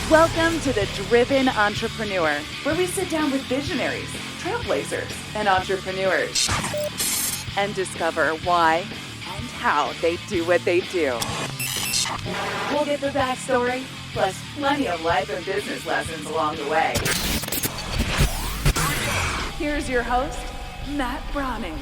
Welcome to The Driven Entrepreneur, where we sit down with visionaries, trailblazers, and entrepreneurs and discover why and how they do what they do. We'll get the backstory, plus plenty of life and business lessons along the way. Here's your host, Matt Brauning.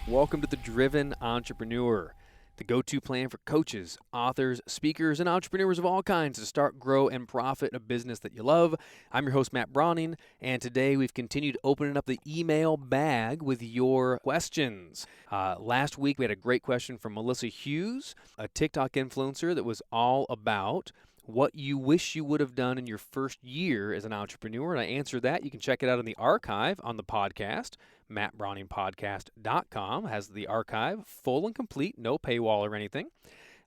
Welcome to The Driven Entrepreneur, the go-to plan for coaches, authors, speakers, and entrepreneurs of all kinds to start, grow, and profit a business that you love. I'm your host, Matt Brauning, and today we've continued opening up the email bag with your questions. Last week, we had a great question from Melissa Hughes, a TikTok influencer that was all about what you wish you would have done in your first year as an entrepreneur, and I answered that. You can check it out in the archive on the podcast. mattbrowningpodcast.com has the archive, full and complete, no paywall or anything.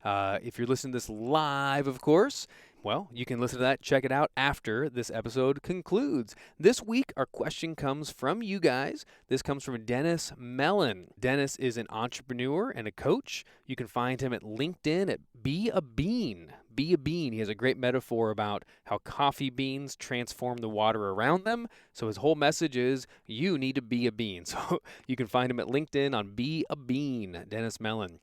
If you're listening to this live, of course, well, you can listen to that, check it out after this episode concludes. This week, our question comes from you guys. This comes from Dennis Mellen. Dennis is an entrepreneur and a coach. You can find him at LinkedIn at Be a Bean. Be a bean. He has a great metaphor about how coffee beans transform the water around them. So his whole message is you need to be a bean. So you can find him at LinkedIn on Be a Bean, Dennis Mellen.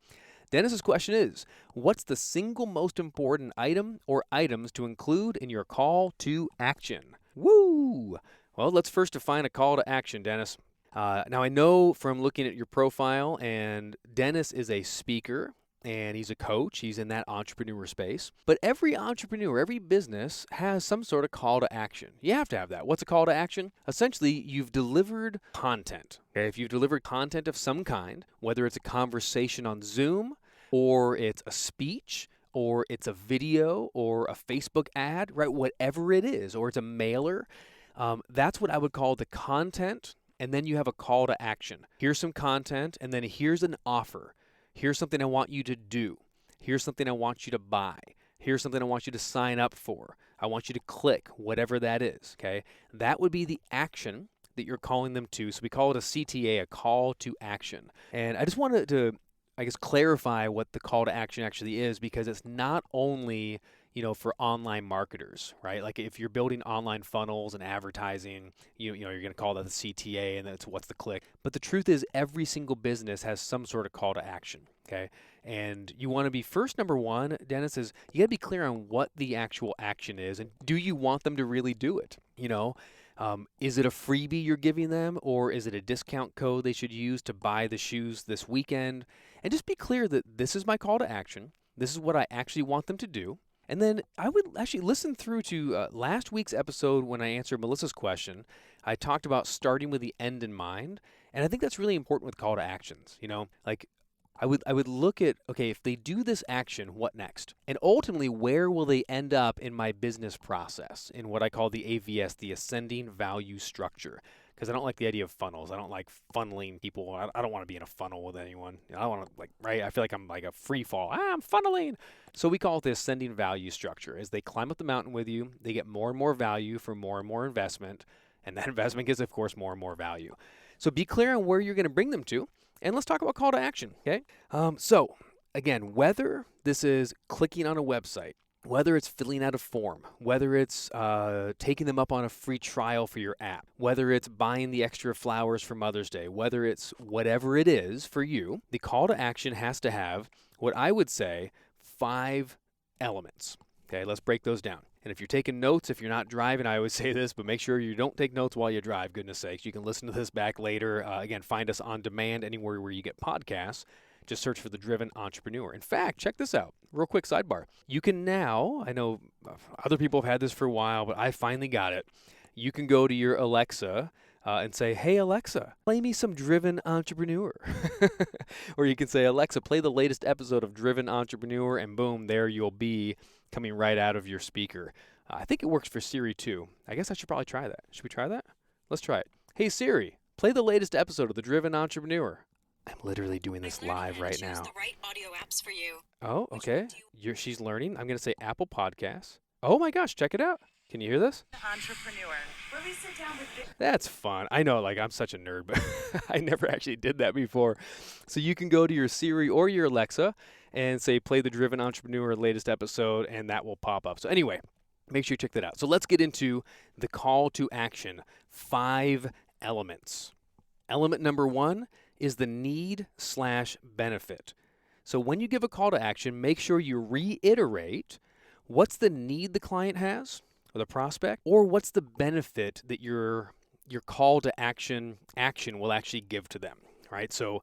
Dennis's question is, what's the single most important item or items to include in your call to action? Woo! Well, let's first define a call to action, Dennis. Now, I know from looking at your profile, and Dennis is a speaker, and he's a coach. He's in that entrepreneur space. But every entrepreneur, every business has some sort of call to action. You have to have that. What's a call to action? Essentially, you've delivered content. Okay? If you've delivered content of some kind, whether it's a conversation on Zoom, or it's a speech, or it's a video, or a Facebook ad, right? Whatever it is, or it's a mailer, that's what I would call the content. And then you have a call to action. Here's some content, and then here's an offer. Here's something I want you to do. Here's something I want you to buy. Here's something I want you to sign up for. I want you to click, whatever that is, okay? That would be the action that you're calling them to. So we call it a CTA, a call to action. And I just wanted to, clarify what the call to action actually is, because it's not only, for online marketers, right? Like if you're building online funnels and advertising, you're going to call that the CTA, and that's what's the click. But the truth is every single business has some sort of call to action, okay? And you want to be first, number one, Dennis, is you got to be clear on what the actual action is, and do you want them to really do it? Is it a freebie you're giving them, or is it a discount code they should use to buy the shoes this weekend? And just be clear that this is my call to action. This is what I actually want them to do. And then I would actually listen through to last week's episode when I answered Melissa's question. I talked about starting with the end in mind. And I think that's really important with call to actions. I would look at, okay, if they do this action, what next? And ultimately, where will they end up in my business process, in what I call the AVS, the ascending value structure? Because I don't like the idea of funnels. I don't like funneling people. I don't want to be in a funnel with anyone. I don't want to, right? I feel like I'm like a free fall. I'm funneling. So we call it the ascending value structure. As they climb up the mountain with you, they get more and more value for more and more investment. And that investment gets, of course, more and more value. So be clear on where you're going to bring them to. And let's talk about call to action, okay? So, again, whether this is clicking on a website, whether it's filling out a form, whether it's taking them up on a free trial for your app, whether it's buying the extra flowers for Mother's Day, whether it's whatever it is for you, the call to action has to have what I would say 5 elements. Okay, let's break those down. And if you're taking notes, if you're not driving, I always say this, but make sure you don't take notes while you drive, goodness sakes. You can listen to this back later. Again, find us on demand anywhere where you get podcasts. Just search for The Driven Entrepreneur. In fact, check this out. Real quick sidebar. You can now, I know other people have had this for a while, but I finally got it. You can go to your Alexa and say, hey, Alexa, play me some Driven Entrepreneur. Or you can say, Alexa, play the latest episode of Driven Entrepreneur, and boom, there you'll be coming right out of your speaker. I think it works for Siri too. I guess I should probably try that. Should we try that? Let's try it. Hey, Siri, play the latest episode of The Driven Entrepreneur. I'm literally doing this live right now. The right audio apps for you. Oh, okay. She's learning. I'm going to say Apple Podcasts. Oh my gosh, check it out. Can you hear this? Entrepreneur. where we sit down with That's fun. I know, like, I'm such a nerd, but I never actually did that before. So you can go to your Siri or your Alexa and say, play the Driven Entrepreneur latest episode, and that will pop up. So anyway, make sure you check that out. So let's get into the call to action. 5 elements. Element number 1 is the need/benefit. So when you give a call to action, make sure you reiterate what's the need the client has or the prospect, or what's the benefit that your call to action will actually give to them, right? So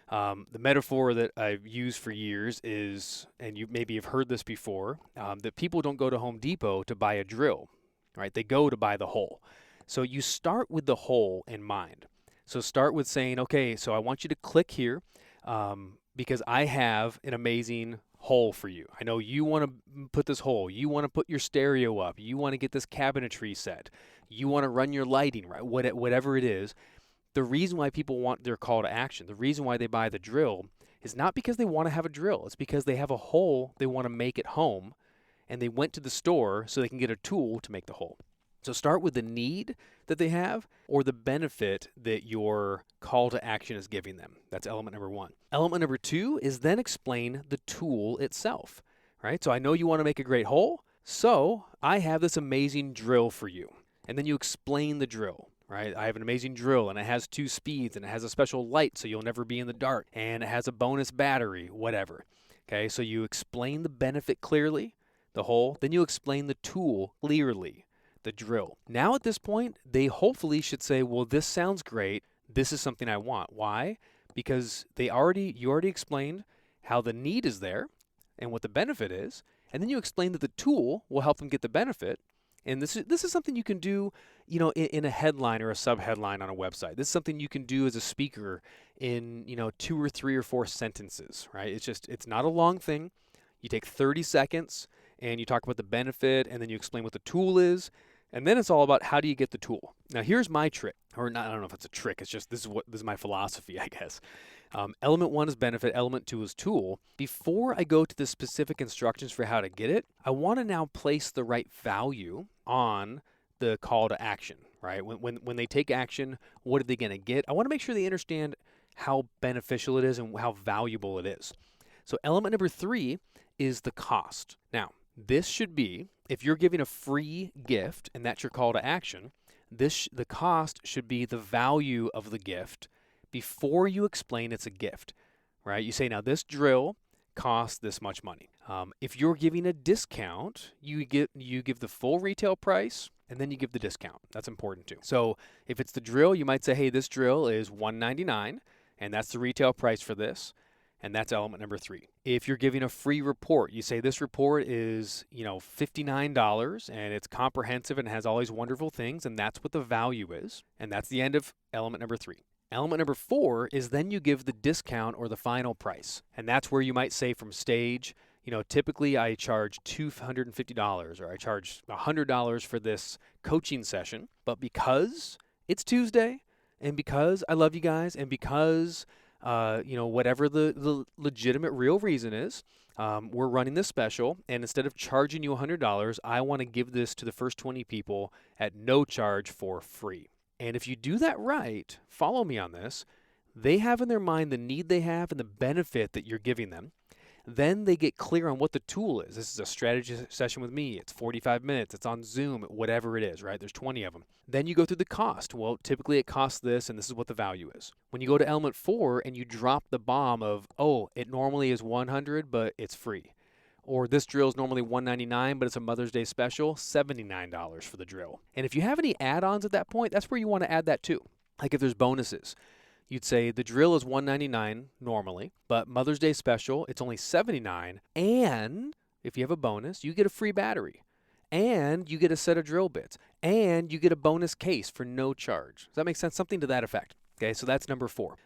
the metaphor that I've used for years is, and you maybe have heard this before, that people don't go to Home Depot to buy a drill, right? They go to buy the hole. So you start with the hole in mind. So start with saying, okay, so I want you to click here because I have an amazing hole for you. I know you want to put this hole. You want to put your stereo up. You want to get this cabinetry set. You want to run your lighting, right? Whatever it is. The reason why people want their call to action, the reason why they buy the drill is not because they want to have a drill. It's because they have a hole they want to make at home, and they went to the store so they can get a tool to make the hole. So start with the need that they have or the benefit that your call to action is giving them. That's element number 1. Element number 2 is then explain the tool itself, right? So I know you want to make a great hole, so I have this amazing drill for you. And then you explain the drill, right? I have an amazing drill, and it has 2 speeds, and it has a special light so you'll never be in the dark, and it has a bonus battery, whatever. Okay, so you explain the benefit clearly, the hole, then you explain the tool clearly, the drill. Now at this point, they hopefully should say, well, this sounds great. This is something I want. Why? Because you already explained how the need is there and what the benefit is, and then you explain that the tool will help them get the benefit. And this is something you can do, in a headline or a subheadline on a website. This is something you can do as a speaker in, 2 or 3 or 4 sentences, right? It's not a long thing. You take 30 seconds and you talk about the benefit, and then you explain what the tool is. And then it's all about how do you get the tool. Now here's my trick, or not, I don't know if it's a trick. It's just this is my philosophy, I guess. Element 1 is benefit. Element 2 is tool. Before I go to the specific instructions for how to get it, I want to now place the right value on the call to action, right? When they take action, what are they going to get? I want to make sure they understand how beneficial it is and how valuable it is. So element number 3 is the cost. Now, this should be, if you're giving a free gift and that's your call to action, the cost should be the value of the gift before you explain it's a gift, right? You say, now this drill costs this much money. If you're giving a discount, you give the full retail price and then you give the discount. That's important too. So if it's the drill, you might say, hey, this drill is $199 and that's the retail price for this. And that's element number 3. If you're giving a free report, you say this report is, $59 and it's comprehensive and has all these wonderful things, and that's what the value is. And that's the end of element number 3. Element number 4 is then you give the discount or the final price. And that's where you might say from stage, typically I charge $250 or I charge $100 for this coaching session. But because it's Tuesday and because I love you guys and because whatever the legitimate real reason is, we're running this special, and instead of charging you $100, I want to give this to the first 20 people at no charge for free. And if you do that right, follow me on this, they have in their mind the need they have and the benefit that you're giving them. Then they get clear on what the tool is. This is a strategy session with me. It's 45 minutes. It's on Zoom, whatever it is, right? There's 20 of them. Then you go through the cost. Well, typically it costs this, and this is what the value is. When you go to element 4 and you drop the bomb of, oh, it normally is $100, but it's free. Or this drill is normally $199, but it's a Mother's Day special, $79 for the drill. And if you have any add-ons at that point, that's where you want to add that too. Like if there's bonuses. You'd say the drill is $199 normally, but Mother's Day special, it's only $79. And if you have a bonus, you get a free battery. And you get a set of drill bits. And you get a bonus case for no charge. Does that make sense? Something to that effect. Okay, so that's number 4.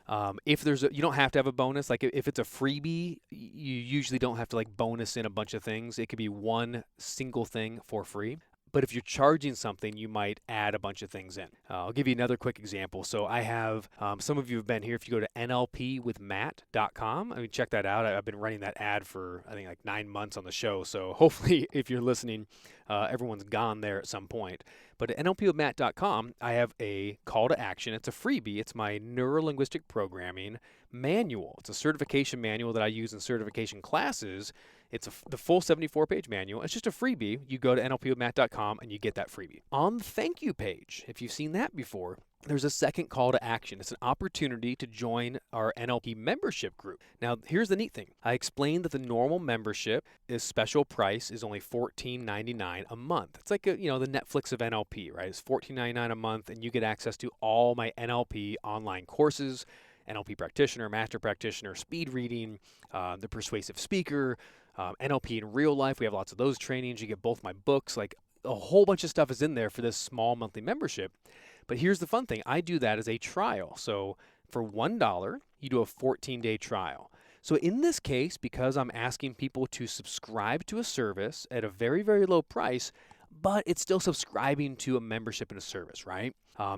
If you don't have to have a bonus. Like if it's a freebie, you usually don't have to bonus in a bunch of things. It could be one single thing for free. But if you're charging something, you might add a bunch of things in. I'll give you another quick example. So I have, some of you have been here. If you go to nlpwithmatt.com, check that out. I've been running that ad for, I think, 9 months on the show. So hopefully, if you're listening, everyone's gone there at some point. But at NLPwithMatt.com, I have a call to action. It's a freebie. It's my neuro-linguistic programming manual. It's a certification manual that I use in certification classes. It's the full 74-page manual. It's just a freebie. You go to NLPwithMatt.com and you get that freebie. On the thank you page, if you've seen that before, there's a second call to action. It's an opportunity to join our NLP membership group. Now, here's the neat thing. I explained that the normal membership is special price is only $14.99 a month. It's like the Netflix of NLP, right? It's $14.99 a month, and you get access to all my NLP online courses, NLP practitioner, master practitioner, speed reading, the persuasive speaker, NLP in real life. We have lots of those trainings. You get both my books. Like a whole bunch of stuff is in there for this small monthly membership. But here's the fun thing. I do that as a trial. So for $1, you do a 14-day trial. So in this case, because I'm asking people to subscribe to a service at a very, very low price, but it's still subscribing to a membership and a service, right?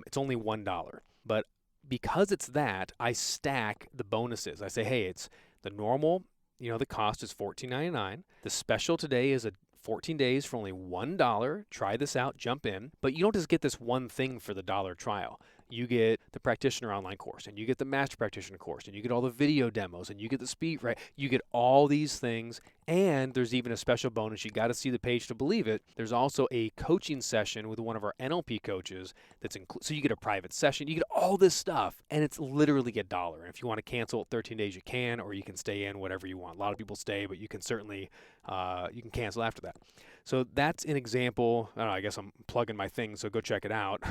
It's only $1. But because it's that, I stack the bonuses. I say, hey, it's the normal, the cost is $14.99. The special today is 14 days for only $1. Try this out, jump in. But you don't just get this one thing for the $1 trial. You get the practitioner online course, and you get the master practitioner course, and you get all the video demos, and you get the speed, right? You get all these things, and there's even a special bonus. You got to see the page to believe it. There's also a coaching session with one of our NLP coaches that's so you get a private session. You get all this stuff, and it's literally $1. And if you want to cancel 13 days, you can, or you can stay in, whatever you want. A lot of people stay, but you can certainly you can cancel after that. So that's an example. I don't know, I guess I'm plugging my thing, so go check it out.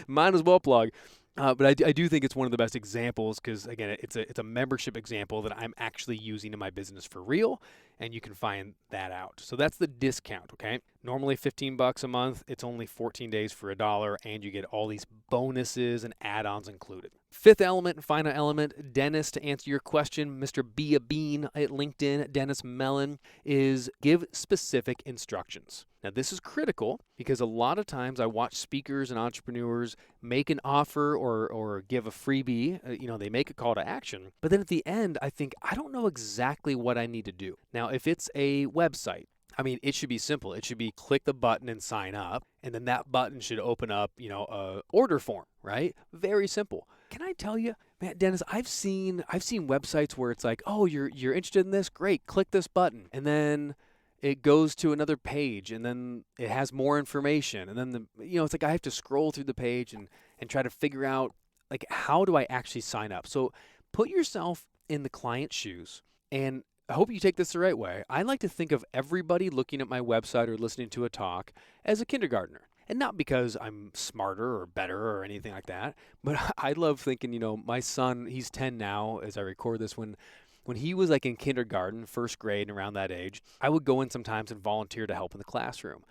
Might as well plug. But I do think it's one of the best examples because, again, it's a membership example that I'm actually using in my business for real, and you can find that out. So that's the discount, okay? Normally $15 a month. It's only 14 days for $1, and you get all these bonuses and add-ons included. Fifth element and final element, Dennis, to answer your question, Mr. Be a Bean at LinkedIn, Dennis Mellen, is give specific instructions. Now, this is critical because a lot of times I watch speakers and entrepreneurs make an offer or give a freebie. They make a call to action. But then at the end, I think, I don't know exactly what I need to do. Now, if it's a website, it should be simple. It should be click the button and sign up. And then that button should open up, a order form, right? Very simple. Can I tell you, man, Dennis, I've seen websites where it's like, oh, you're interested in this? Great. Click this button. And then it goes to another page, and then it has more information. And then it's like I have to scroll through the page and try to figure out, like, how do I actually sign up? So put yourself in the client's shoes, and I hope you take this the right way. I like to think of everybody looking at my website or listening to a talk as a kindergartner. And not because I'm smarter or better or anything like that, but I love thinking, my son, he's 10 now as I record this, when he was like in kindergarten, first grade, and around that age, I would go in sometimes and volunteer to help in the classroom.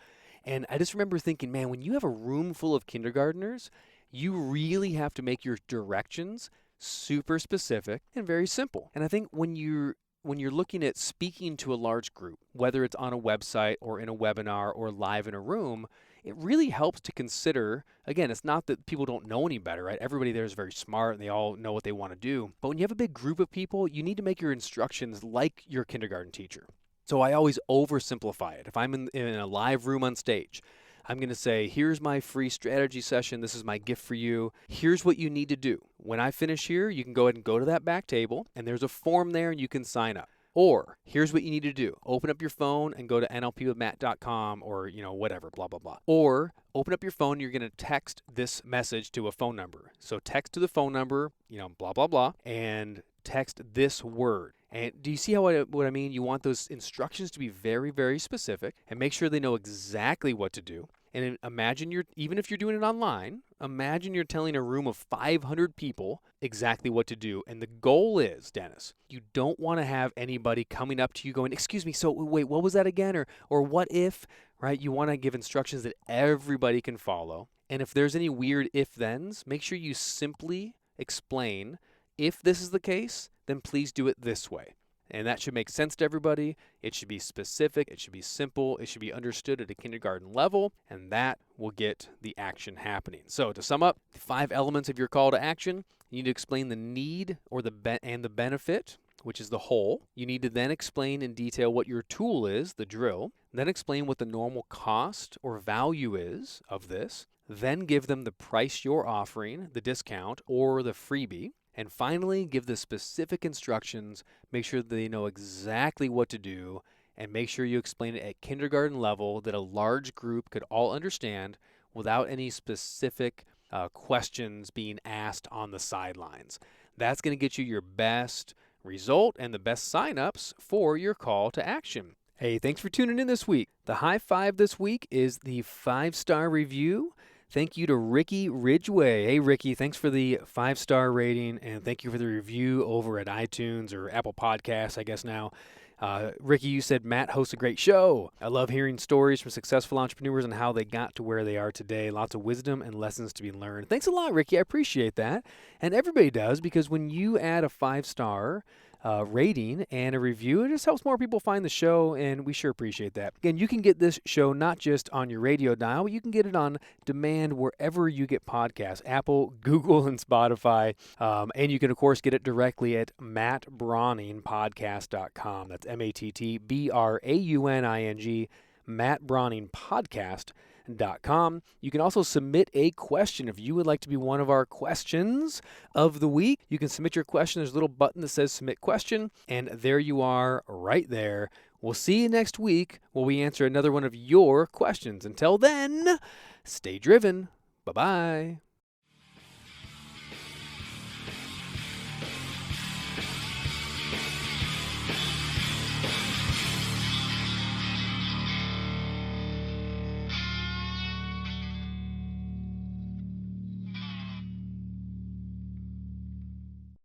And I just remember thinking, man, when you have a room full of kindergartners, you really have to make your directions super specific and very simple. And I think when you're looking at speaking to a large group, whether it's on a website or in a webinar or live in a room, it really helps to consider, again, it's not that people don't know any better, right? Everybody there is very smart and they all know what they want to do. But when you have a big group of people, you need to make your instructions like your kindergarten teacher. So I always oversimplify it. If I'm in a live room on stage, I'm going to say, here's my free strategy session. This is my gift for you. Here's what you need to do. When I finish here, you can go ahead and go to that back table, and there's a form there, and you can sign up. Or here's what you need to do. Open up your phone and go to nlpwithmatt.com or, whatever, blah, blah, blah. Or open up your phone, you're going to text this message to a phone number. So text to the phone number, blah, blah, blah, and text this word. And do you see what I mean? You want those instructions to be very, very specific and make sure they know exactly what to do. And imagine even if you're doing it online, imagine you're telling a room of 500 people exactly what to do. And the goal is, Dennis, you don't want to have anybody coming up to you going, excuse me, so wait, what was that again? Or what if, right? You want to give instructions that everybody can follow. And if there's any weird if-thens, make sure you simply explain, if this is the case, then please do it this way. And that should make sense to everybody. It should be specific. It should be simple. It should be understood at a kindergarten level, and that will get the action happening. So to sum up, the 5 elements of your call to action: you need to explain the need or the benefit, which is the whole. You need to then explain in detail what your tool is, the drill. then explain what the normal cost or value is of this, then give them the price you're offering, the discount, or the freebie, and finally give the specific instructions, make sure they know exactly what to do, and make sure you explain it at kindergarten level that a large group could all understand without any specific questions being asked on the sidelines. That's going to get you your best result and the best signups for your call to action. Hey, thanks for tuning in this week. The high five this week is the 5-star review. Thank you to Ricky Ridgway. Hey, Ricky, thanks for the 5-star rating, and thank you for the review over at iTunes or Apple Podcasts, I guess now. Ricky, you said Matt hosts a great show. I love hearing stories from successful entrepreneurs and how they got to where they are today. Lots of wisdom and lessons to be learned. Thanks a lot, Ricky. I appreciate that. And everybody does, because when you add a 5-star rating and a review, it just helps more people find the show, and we sure appreciate that. Again, you can get this show not just on your radio dial, but you can get it on demand wherever you get podcasts, Apple, Google, and Spotify. And you can, of course, get it directly at mattbrauningpodcast.com. That's MattBrauning, mattbrauningpodcast.com. You can also submit a question if you would like to be one of our questions of the week. You can submit your question. There's a little button that says submit question, and there you are right there. We'll see you next week where we answer another one of your questions. Until then, stay driven. Bye-bye.